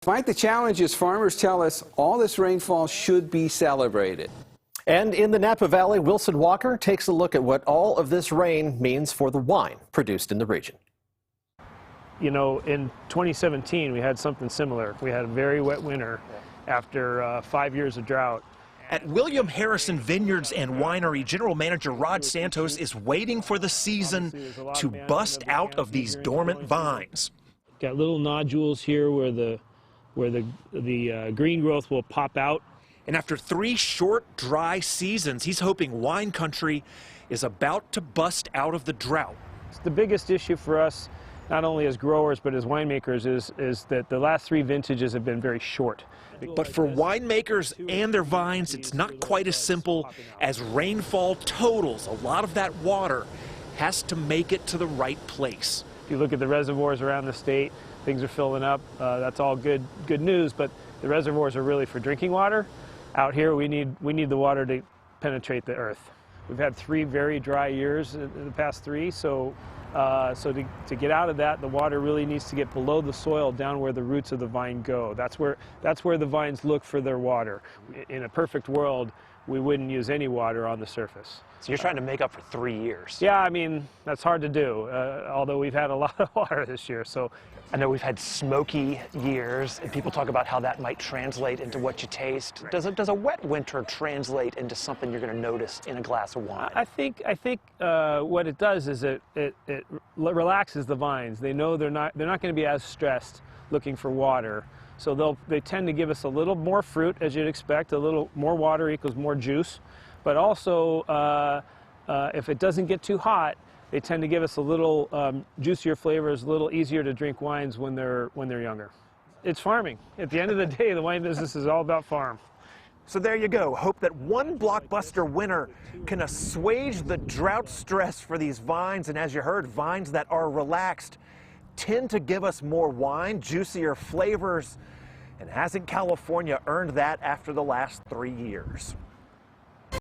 Despite the challenges, farmers tell us all this rainfall should be celebrated. And in the Napa Valley, Wilson Walker takes a look at what all of this rain means for the wine produced in the region. You know, in 2017, we had something similar. We had a very wet winter after 5 years of drought. At William Harrison Vineyards and Winery, General Manager Rod Santos is waiting for the season to bust out of these dormant vines. Got little nodules here where the green growth will pop out. And after 3 short, dry seasons, he's hoping wine country is about to bust out of the drought. The biggest issue for us, not only as growers but as winemakers, is that the last 3 vintages have been very short. But for winemakers and their vines, it's not quite as simple as rainfall totals. A lot of that water has to make it to the right place. If you look at the reservoirs around the state, things are filling up. That's all good news, but the reservoirs are really for drinking water. Out here, we need the water to penetrate the earth. We've had 3 very dry years in the past 3, so to get out of that, the water really needs to get below the soil, down where the roots of the vine go. That's where the vines look for their water. In a perfect world, we wouldn't use any water on the surface. So you're trying to make up for 3 years. Yeah, I mean, that's hard to do, although we've had a lot of water this year. So I know we've had smoky years, and people talk about how that might translate into what you taste. Does a wet winter translate into something you're going to notice in a glass of wine? I think what it does is it relaxes the vines. They know they're not going to be as stressed looking for water. So they tend to give us a little more fruit, as you'd expect. A little more water equals more juice. But also, if it doesn't get too hot, they tend to give us a little juicier flavors, a little easier to drink wines when they're younger. It's farming. At the end of the day, the wine business is all about farm. So there you go. Hope that one blockbuster winter can assuage the drought stress for these vines. And as you heard, vines that are relaxed tend to give us more wine, juicier flavors. And hasn't California earned that after the last 3 years?